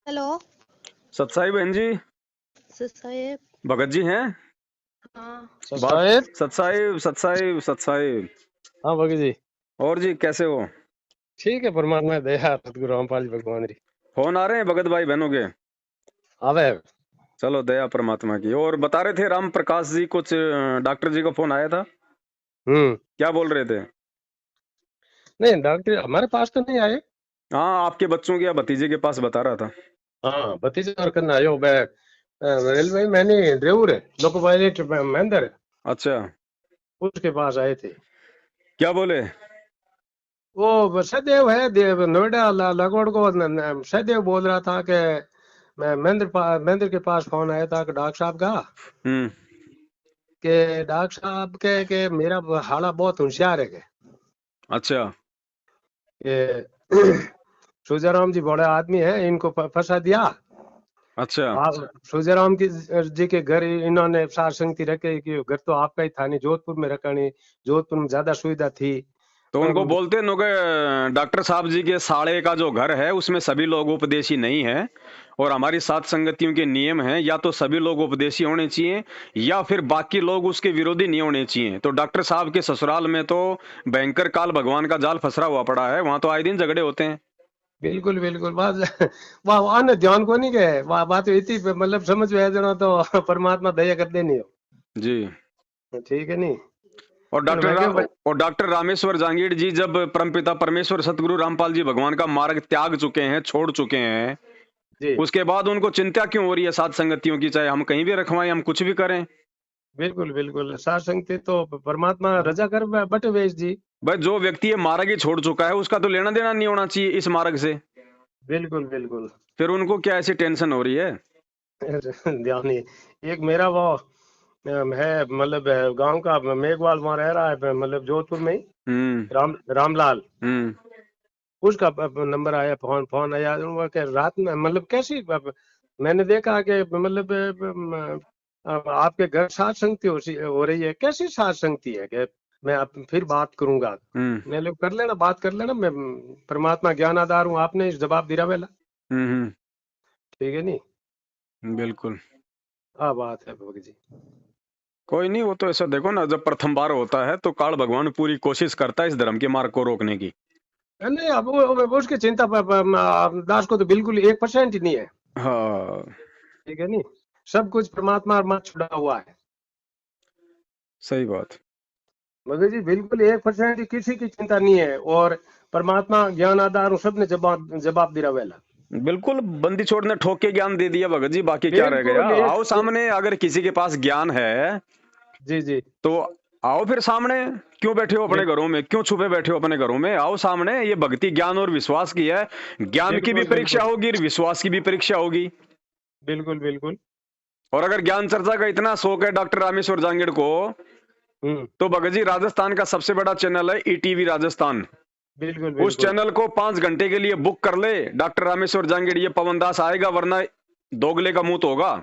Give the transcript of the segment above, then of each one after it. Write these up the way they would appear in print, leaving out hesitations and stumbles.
Hello. सतसाई बहन जी, साहेब। भगत जी हैं हाँ। बात। साहेब। सतसाई सतसाई सतसाई। हाँ भगत जी। और जी कैसे हो? ठीक है, परमात्मा दया सतगुरु रामपाल जी भगवान री। फोन आ रहे हैं भगत भाई बहनों के? आवे। चलो दया परमात्मा की। और बता रहे थे राम प्रकाश जी कुछ डॉक्टर जी का फोन आया था, हम्म। क्या बोल रहे थे? नहीं, डॉक्टर हमारे पास तो नहीं आए। हाँ, आपके बच्चों के या भतीजे के पास बता रहा था। हाँ, भतीजे और करना आयो बे। रेलवे मैंने ड्राइवर है, लोको पायलट महेंद्र है, अच्छा, उसके पास आए थे। क्या बोले? वो सदैव है नोएडा लगोड़ को सदैव बोल रहा था कि मैं महेंद्र के पास फोन आया था कि डॉक्टर साहब का, हम्म। कि डॉक्टर साहब के मेरा हाड़ा बहुत होशियार है अच्छा। कि सूजाराम जी बड़े आदमी है, इनको फंसा दिया। अच्छा। आप सूजाराम जी के घर इन्होंने सार संगति रखे कि घर तो आपका ही था नहीं, जोधपुर में रखा नहीं, जोधपुर में ज्यादा सुविधा थी। तो उनको बोलते नो के डॉक्टर साहब जी के साड़े का जो घर है उसमें सभी लोग उपदेशी नहीं है, और हमारी सात संगतियों के नियम हैं, या तो सभी लोग उपदेशी होने चाहिए या फिर बाकी लोग उसके विरोधी नहीं होने चाहिए। तो डॉक्टर साहब के ससुराल में तो भयंकर काल भगवान का जाल फसरा हुआ पड़ा है, वहां तो आए दिन झगड़े होते हैं। बिल्कुल बिल्कुल बात वाह आने ध्यान को नहीं गए, बात इतनी मतलब समझ में आ जाना तो परमात्मा दया कर देनी हो। जी। ठीक है नहीं। और डॉक्टर रामेश्वर जहांगीर जी जब परमपिता परमेश्वर सतगुरु रामपाल जी भगवान का मार्ग त्याग चुके हैं, छोड़ चुके हैं, जी उसके बाद उनको चिंता क्यों हो रही है सात संगतियों की? चाहे हम कहीं भी रखवाएं, हम कुछ भी करें। बिल्कुल बिल्कुल, सार संगति तो परमात्मा रजा कर बटे वेश जी। भाई जो व्यक्ति ये मार्ग ही छोड़ चुका है उसका तो लेना देना नहीं होना चाहिए इस मार्ग से। बिल्कुल बिल्कुल। फिर उनको क्या ऐसी टेंशन हो रही है? ध्यान नहीं। एक मेरा वो है, मतलब गांव का मेघवाल वहां रह रहा है, मतलब जोधपुर में ही, हम्म। रामलाल। हम्म। उसका नंबर आया, फोन फोन आया, वो क्या रात में मतलब कैसी मैंने देखा कि मतलब आपके घर साथ संगति हो रही है, कैसी साथ संगति है कि मैं फिर बात करूंगा। हम्म। मैं लोग कर लेना, बात कर लेना, मैं परमात्मा ज्ञानाधार हूँ, आपने इस जवाब दिया वेला। हम्म। ठीक है नहीं। बिल्कुल। हाँ बात है भगत जी। कोई नहीं, वो तो ऐसा देखो ना, जब प्रथम बार होता है तो काल भगवान पूरी कोशिश करता है इस धर्म के मार्ग को रोकने की। नहीं, अब वो उसकी चिंता दास को तो बिल्कुल 1% ही नहीं है। हाँ। ठीक है नहीं। सब कुछ परमात्मा मत छुड़ा हुआ है। सही बात। मगर जी बिल्कुल 1% ही किसी की चिंता नहीं है, और परमात्मा ज्ञान आधार हूँ, सबने जवाब दिया वेला। बिल्कुल, बंदी छोड़ ने ठोक के ज्ञान दे दिया भगत जी, बाकी क्या रह गया? बिल्कुल आओ सामने, अगर किसी के पास ज्ञान है जी जी। तो आओ फिर सामने। क्यों बैठे हो अपने बिल, घरों में? क्यों छुपे बैठे हो अपने घरों में? आओ सामने। ये भक्ति ज्ञान और विश्वास की है। ज्ञान की भी बिल्कुल परीक्षा बिल्कुल होगी और विश्वास की भी परीक्षा होगी। बिल्कुल बिल्कुल। और अगर ज्ञान चर्चा का इतना शौक है डॉक्टर रामेश्वर जांगीड़ को, हम्म। तो भगत जी राजस्थान का सबसे बड़ा चैनल है ईटीवी राजस्थान, बिल्कुल उस बिल्कुल चैनल को 5 घंटे के लिए बुक कर ले। डॉक्टर रामेश्वर जांगीड़, ये पवन दास आएगा, वरना दोगले का मुंह तो होगा।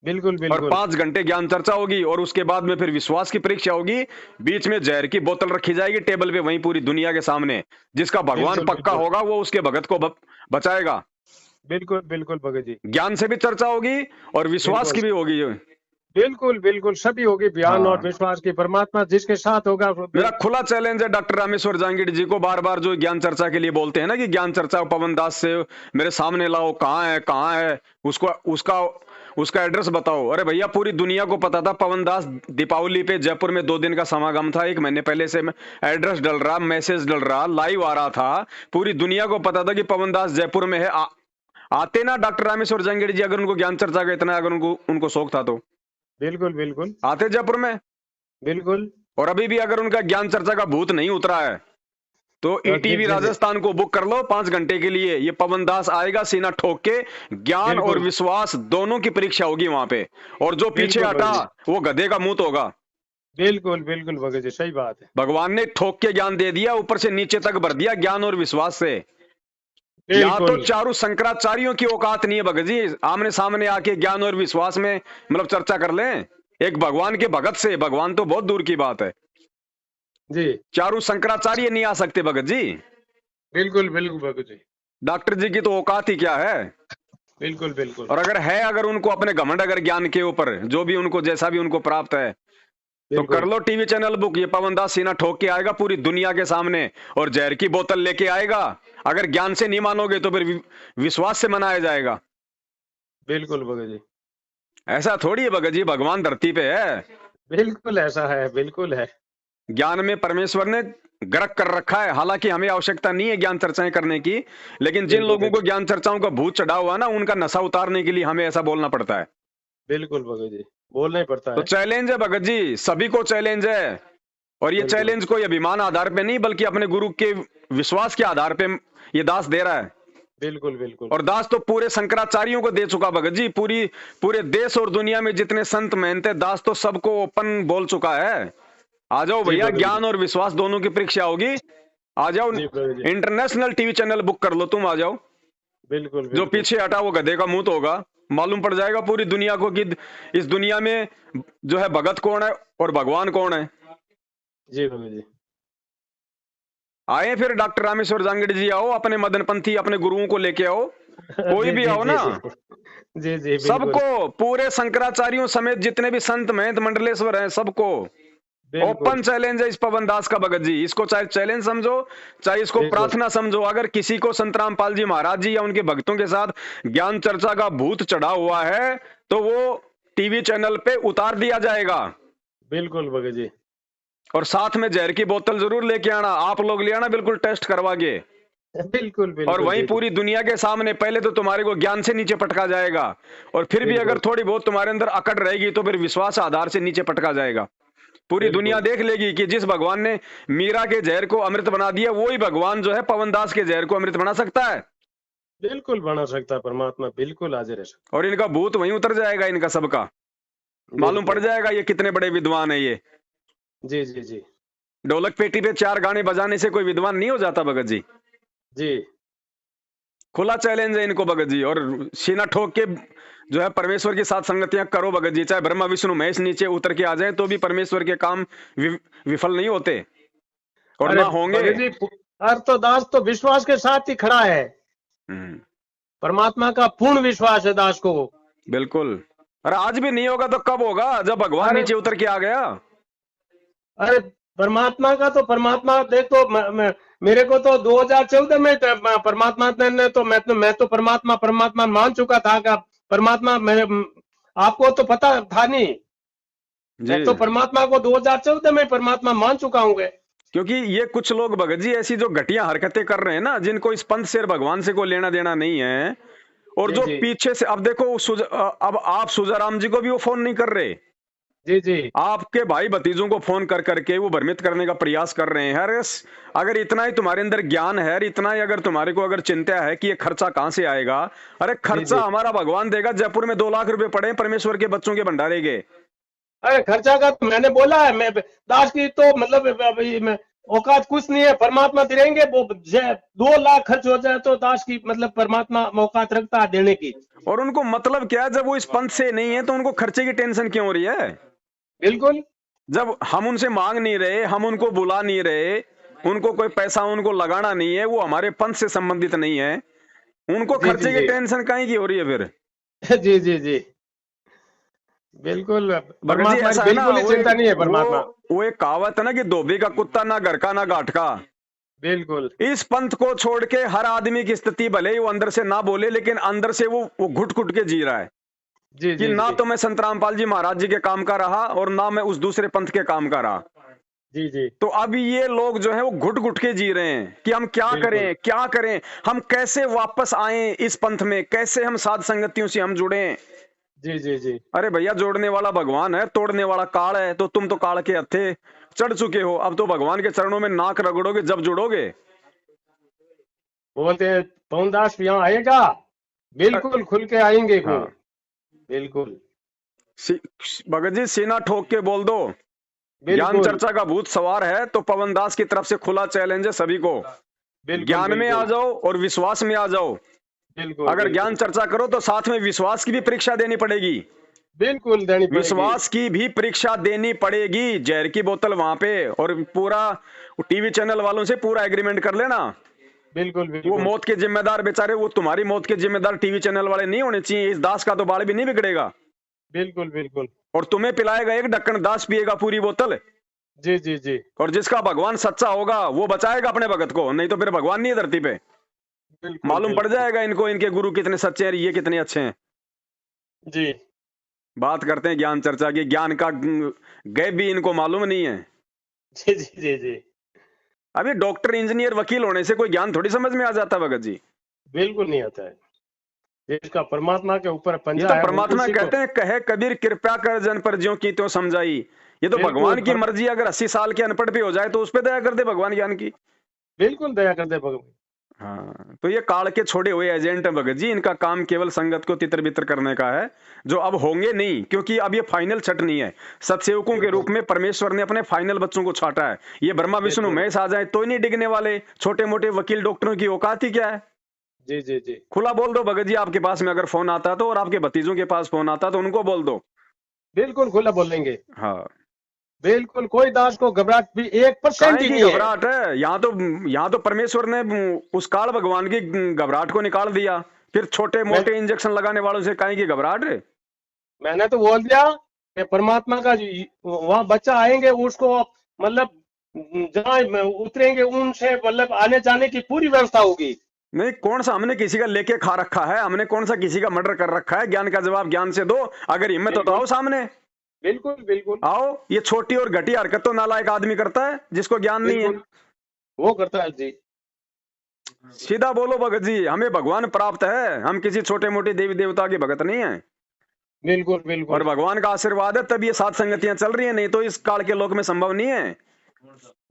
बिल्कुल और बिल्कुल 5 घंटे ज्ञान चर्चा होगी, और उसके बाद में फिर विश्वास की परीक्षा होगी। बीच में जहर की बोतल रखी जाएगी टेबल पे, वहीं पूरी दुनिया के सामने। जिसका भगवान बिल्कुल पक्का बिल्कुल होगा वो उसके भगत को बचाएगा। बिल्कुल बिल्कुल भगत जी। ज्ञान से भी चर्चा होगी और विश्वास बिल्कुल की भी होगी। बिल्कुल बिल्कुल, सभी होगी, ज्ञान और हाँ, विश्वास की, परमात्मा जिसके साथ होगा मेरा खुला चैलेंज है डॉक्टर रामेश्वर जांगीड़ जी को, बार बार जो ज्ञान चर्चा के लिए बोलते हैं ना कि ज्ञान चर्चा पवन दास से मेरे सामने लाओ, कहाँ है कहाँ है, उसको उसका उसका एड्रेस बताओ। अरे भैया, पूरी दुनिया को पता था पवन दास दीपावली पे जयपुर में 2 दिन का समागम था, 1 महीने पहले से एड्रेस डल रहा, मैसेज डल रहा, लाइव आ रहा था। पूरी दुनिया को पता था कि पवन दास जयपुर में है। आते ना डॉक्टर रामेश्वर जांगीड़ जी, अगर उनको ज्ञान चर्चा का इतना, अगर उनको उनको शौक था तो बिल्कुल बिल्कुल आते जयपुर में। बिल्कुल। और अभी भी अगर उनका ज्ञान चर्चा का भूत नहीं उतरा है तो जी ईटीवी जी जी। राजस्थान को बुक कर लो 5 घंटे के लिए। ये पवन दास आएगा सीना ठोक के, ज्ञान और बिल्कुल विश्वास दोनों की परीक्षा होगी वहां पे। और जो पीछे बिल्कुल हटा भगत जी। वो गधे का मुंह तो होगा। बिल्कुल बिल्कुल भगत जी, सही बात है। भगवान ने ठोक के ज्ञान दे दिया, ऊपर से नीचे तक भर दिया ज्ञान और विश्वास से। यहाँ तो बिल्कुल चारों शंकराचार्यों की औकात नहीं है भगत जी, आमने सामने आके ज्ञान और विश्वास में मतलब चर्चा कर लें एक भगवान के भगत से। भगवान तो बहुत दूर की बात है, जी। चारों शंकराचार्य नहीं आ सकते भगत जी। बिल्कुल बिल्कुल भगत जी। डॉक्टर जी की तो औकात ही क्या है। बिल्कुल बिल्कुल और अगर है, अगर उनको अपने घमंड अगर ज्ञान के ऊपर जो भी उनको जैसा भी उनको प्राप्त है, तो कर बिल्कुल लो टीवी चैनल बुक। ये पवन दास सीना ठोक के आएगा पूरी दुनिया के सामने और जहर की बोतल लेके आएगा। अगर ज्ञान से नहीं मानोगे तो फिर विश्वास से मनाया जाएगा। बिल्कुल भगत जी, ऐसा थोड़ी है भगत जी, भगवान धरती पे है। बिल्कुल ऐसा है, बिल्कुल है। ज्ञान में परमेश्वर ने गर्क कर रखा है। हालांकि हमें आवश्यकता नहीं है ज्ञान चर्चाएं करने की, लेकिन जिन बिल्कुल लोगों को ज्ञान चर्चाओं का भूत चढ़ा हुआ ना, उनका नशा उतारने के लिए हमें ऐसा बोलना पड़ता है। बिल्कुल भगत जी, बोलना ही पड़ता तो है। चैलेंज है भगत जी, सभी को चैलेंज है। और ये बिल्कुल चैलेंज कोई अभिमान आधार पे नहीं, बल्कि अपने गुरु के विश्वास के आधार पे ये दास दे रहा है। बिल्कुल बिल्कुल और दास तो पूरे शंकराचार्यों को दे चुका भगत जी। पूरे देश और दुनिया में जितने संत महंत है, दास तो सबको ओपन बोल चुका है। आ जाओ जी भैया, भगत जी, ज्ञान और विश्वास दोनों की परीक्षा होगी। आ जाओ, जी Bhagat ji, international TV channel book कर लो, तुम आ जाओ। बिल्कुल जो बिल्कुल। पीछे हटा वो गधे का मुंह होगा। मालूम पड़ जाएगा पूरी दुनिया को कि इस दुनिया में जो है भगत कौन है और भगवान कौन है। जी भगत जी, आए फिर डॉक्टर रामेश्वर जांगड़ी जी, आओ अपने मदनपंथी अपने गुरुओं को लेके आओ, कोई जी भी जी आओ जी ना। जी जी जी बिल्कुल सबको, पूरे शंकराचार्यों समेत जितने भी संत महंत मंडलेश्वर हैं, सबको बिल्कुल ओपन चैलेंज है इस पवन दास का भगत जी। इसको चाहे चैलेंज समझो, चाहे इसको बिल्कुल प्रार्थना समझो। अगर किसी को संत रामपाल जी महाराज जी या उनके भक्तों के साथ ज्ञान चर्चा का भूत चढ़ा हुआ है, तो वो टीवी चैनल पे उतार दिया जाएगा। बिल्कुल भगत जी, और साथ में जहर की बोतल जरूर लेके आना, आप लोग ले आना, बिल्कुल टेस्ट करवा के। बिल्कुल और बिल्कुल वहीं बिल्कुल पूरी दुनिया के सामने पहले तो तुम्हारे को ज्ञान से नीचे पटका जाएगा, और फिर भी अगर बिल्कुल थोड़ी बहुत तुम्हारे अंदर अकड़ रहेगी तो फिर विश्वास आधार से नीचे पटका जाएगा। पूरी दुनिया बिल्कुल देख लेगी कि जिस भगवान ने मीरा के जहर को अमृत बना दिया, वही भगवान जो है पवन दास के जहर को अमृत बना सकता है। बिल्कुल बना सकता है परमात्मा, बिल्कुल हाजिर है सर। और इनका भूत वहीं उतर जाएगा, इनका सबका मालूम पड़ बिल्कुल जाएगा ये कितने बड़े विद्वान है। ये जी जी जी ढोलक पेटी पे 4 गाने बजाने से कोई विद्वान नहीं हो जाता भगत जी। जी खुला चैलेंज है इनको भगत जी। और सीना ठोक के जो है परमेश्वर के साथ संगतियां करो भगत जी। चाहे ब्रह्मा विष्णु महेश नीचे उतर के आ जाए तो भी परमेश्वर के काम विफल नहीं होते और अरे ना होंगे। भगत जी, दास तो विश्वास के साथ ही खड़ा है। हम्म, परमात्मा का पूर्ण विश्वास है दास को। बिल्कुल। अरे आज भी नहीं होगा तो कब होगा, जब भगवान अरे नीचे उतर के आ गया। अरे परमात्मा का तो परमात्मा देख तो मेरे को तो 2014 में परमात्मा ने तो मैं तो परमात्मा परमात्मा मान चुका था कि परमात्मा आपको तो पता था नहीं। मैं जी, तो परमात्मा को 2014 में परमात्मा मान चुका हूँ। क्योंकि ये कुछ लोग भगत जी ऐसी जो घटिया हरकतें कर रहे हैं ना, जिनको इस पंथ से और भगवान से कोई लेना देना नहीं है, और जी जो जी पीछे से, अब देखो अब आप सुजाराम जी को भी वो फोन नहीं कर रहे, जी जी आपके भाई भतीजों को फोन कर करके वो भ्रमित करने का प्रयास कर रहे हैं। अरे अगर इतना ही तुम्हारे अंदर ज्ञान है, इतना ही अगर तुम्हारे को अगर चिंता है कि ये खर्चा कहां से आएगा, अरे जी खर्चा जी हमारा भगवान देगा। जयपुर में 2 लाख रुपए पड़े हैं परमेश्वर के बच्चों के भंडारे के। अरे खर्चा का तो मैंने बोला है, मैं दास की तो मतलब औकात कुछ नहीं है। परमात्मा देंगे, वो 2 लाख खर्च हो जाए तो दास की मतलब परमात्मा औकात रखता है देने की। और उनको मतलब क्या है, जब वो इस पंथ से नहीं है तो उनको खर्चे की टेंशन क्यों हो रही है। बिल्कुल जब हम उनसे मांग नहीं रहे, हम उनको बुला नहीं रहे, उनको कोई पैसा उनको लगाना नहीं है, वो हमारे पंथ से संबंधित नहीं है, उनको जी जी खर्चे की टेंशन काहे की हो रही है फिर। जी जी जी बिल्कुल भगत जी परमात्मा की ऐसा है ना, बिल्कुल ही चिंता नहीं है परमात्मा। वो एक कहावत है ना कि धोबी का कुत्ता ना घर का ना घाट का। बिल्कुल इस पंथ को छोड़ के हर आदमी की स्थिति भले ही वो अंदर से ना बोले, लेकिन अंदर से वो घुट घुट के जी रहा है जी कि जी ना जी तो मैं संत रामपाल जी महाराज जी के काम का रहा और ना मैं उस दूसरे पंथ के काम का रहा। जी जी तो अब ये लोग जो है वो घुट घुट के जी रहे हैं कि हम क्या बिल्कुल करें, क्या करें, हम कैसे वापस आए इस पंथ में, कैसे हम साध संगतियों से हम जुड़े। जी जी जी अरे भैया, जोड़ने वाला भगवान है, तोड़ने वाला काल है। तो तुम तो काल के हत्थे चढ़ चुके हो, अब तो भगवान के चरणों में नाक रगड़ोगे जब जुड़ोगे। बोलते हैं पवन दास यहाँ आएगा, बिल्कुल खुल के आएंगे वो। हाँ, बिल्कुल भगत जी सीना ठोक के बोल दो, ज्ञान बिल्कुल चर्चा का भूत सवार है। तो पवन दास की तरफ से खुला चैलेंज है सभी को, बिल्कुल ज्ञान में आ बिल्कुल जाओ और विश्वास में आ जाओ। बिल्कुल अगर ज्ञान बिल्कुल चर्चा करो तो साथ में विश्वास की भी परीक्षा देनी पड़ेगी। बिल्कुल देनी पड़ेगी। विश्वास की भी परीक्षा देनी पड़ेगी। जहर की बोतल वहां पे, और पूरा टीवी चैनल वालों से पूरा एग्रीमेंट कर लेना बिल्कुल वो बिल्कुल मौत के जिम्मेदार बेचारे, वो तुम्हारी मौत के जिम्मेदार टीवी चैनल वाले नहीं होने चाहिए। इस दास का तो बाल भी नहीं बिगड़ेगा। बिल्कुल बिल्कुल। और तुम्हें पिलाएगा एक ढक्कन, दास पिएगा पूरी बोतल। जी जी जी। और जिसका भगवान सच्चा होगा वो बचाएगा अपने भगत को, नहीं तो फिर भगवान नहीं है धरती पे। बिल्कुल मालूम पड़ बिल्कुल। जाएगा इनको, इनके गुरु कितने सच्चे हैं, ये कितने अच्छे हैं। जी बात करते हैं ज्ञान चर्चा की, ज्ञान का गैप भी इनको मालूम नहीं है। जी जी जी जी। अभी डॉक्टर, इंजीनियर, वकील होने से कोई ज्ञान थोड़ी समझ में आ जाता भगत जी। बिल्कुल नहीं आता है। जिसका परमात्मा के ऊपर ये पंजा तो है वो परमात्मा उसी को। कहते हैं, कहे कबीर कृपया कर जन पर ज्यों की त्यों समझाई। ये तो बिल्कुल भगवान की मर्जी, अगर 80 साल के अनपढ़ भी हो जाए तो उस पर दया कर दे भगवान ज्ञान की। बिल्कुल दया कर दे भगवान। हाँ, तो ये काल के छोड़े हुए एजेंट हैं भगत जी। इनका काम केवल संगत को तितर बितर करने का है, जो अब होंगे नहीं, क्योंकि अब ये फाइनल छटनी है। सतसेवकों के रूप में परमेश्वर ने अपने फाइनल बच्चों को छाटा है। ये ब्रह्मा विष्णु बिल्कुल। महेश आ जाए तो ही नहीं डिगने वाले। छोटे मोटे वकील डॉक्टरों की औकात ही क्या है। जी जी जी। खुला बोल दो भगत जी, आपके पास में अगर फोन आता तो, और आपके भतीजों के पास फोन आता तो उनको बोल दो। बिल्कुल खुला बोलेंगे। हाँ, बिल्कुल कोई दास को घबराहट भी 1% काहे ही की नहीं है। घबराहट है। यहाँ तो परमेश्वर ने उस काल भगवान की घबराहट को निकाल दिया। फिर छोटे मोटे इंजेक्शन लगाने वालों से काहे की घबराहट है। मैंने तो बोल दिया कि परमात्मा का वहां बच्चा आएंगे उसको मतलब जहाँ उतरेंगे उनसे मतलब आने जाने की पूरी व्यवस्था होगी। नहीं, कौन सा हमने किसी का लेके खा रखा है, हमने कौन सा किसी का मर्डर कर रखा है। ज्ञान का जवाब ज्ञान से दो, अगर हिम्मत हो तो आओ सामने। बिल्कुल बिल्कुल। आओ, ये छोटी और घटिया हरकत तो नालायक आदमी करता है जिसको ज्ञान नहीं है। बिल्कुल वो करता है जी। सीधा बोलो भगत जी, हमें भगवान प्राप्त है, हम किसी छोटे मोटे देवी देवता के भगत नहीं है। बिल्कुल और बिल्कुल। भगवान का आशीर्वाद है तब ये सात संगतियां चल रही है, नहीं तो इस काल के लोक में संभव नहीं है।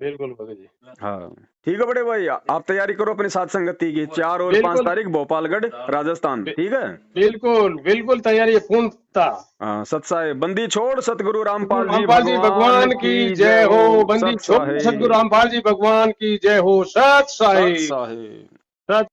बिल्कुल भगत जी। हाँ, ठीक है बड़े भाई, आप तैयारी करो अपनी सात संगति की। 4 और 5 बिल्कुल। तारीख भोपालगढ़ राजस्थान, ठीक है। बिल्कुल बिल्कुल तैयारी है पूर्णता। हाँ, सत्साई बंदी छोड़ सतगुरु रामपाल जी रामपाल जी भगवान की जय हो। बंदी छोड़ सत्साई सतगुरु रामपाल जी भगवान की जय हो। सत साई। सत्साई। सत